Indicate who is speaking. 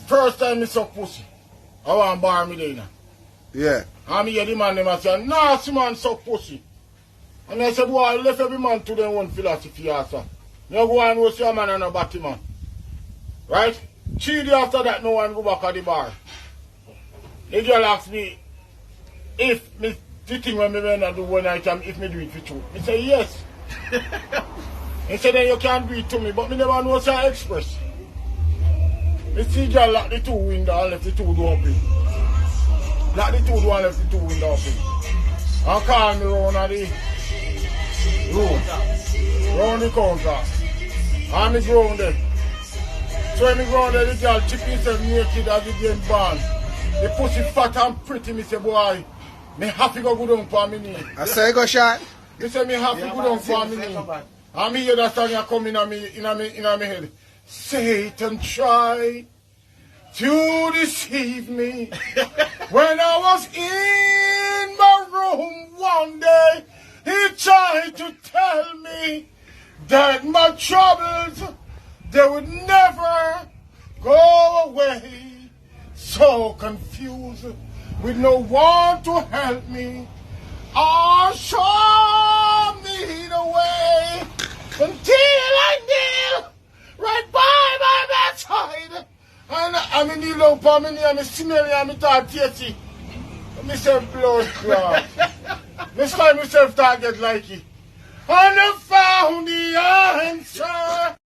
Speaker 1: First time me suck pussy, I want bar me there now.
Speaker 2: Yeah.
Speaker 1: And me hear the man them a say, nasty man suck pussy. And I say, boy, I left every man to their own philosophy answer. Me go and go see a man and a batty man. Right? 3 days after that, no one go back at the bar. The girl asked me if me the thing when me when do one night if me do it for you. Me say yes. He said then you can't do it to me, but me never know say express. Me see girl lock the 2 window and left the 2 door open. Lock the 2 door and left the 2 window open. And call me round at the room. Round the counter. And me go round there. So when me go round there, the girl chip himself naked as he getting born. The pussy fat and pretty, me say, boy, me have to go down for me knee.
Speaker 2: I say go shot.
Speaker 1: Me say me have to go down for me knee. And me hear that song come in my head. Satan tried to deceive me. When I was in my room one day, he tried to tell me that my troubles, they would never go away. So confused, with no one to help me, or show me the way, until I kneel right by my bedside. And I'm in the low for me, I'm smelling, I'm tasty. Me say blood clot. Me find myself target like it. And I found the answer.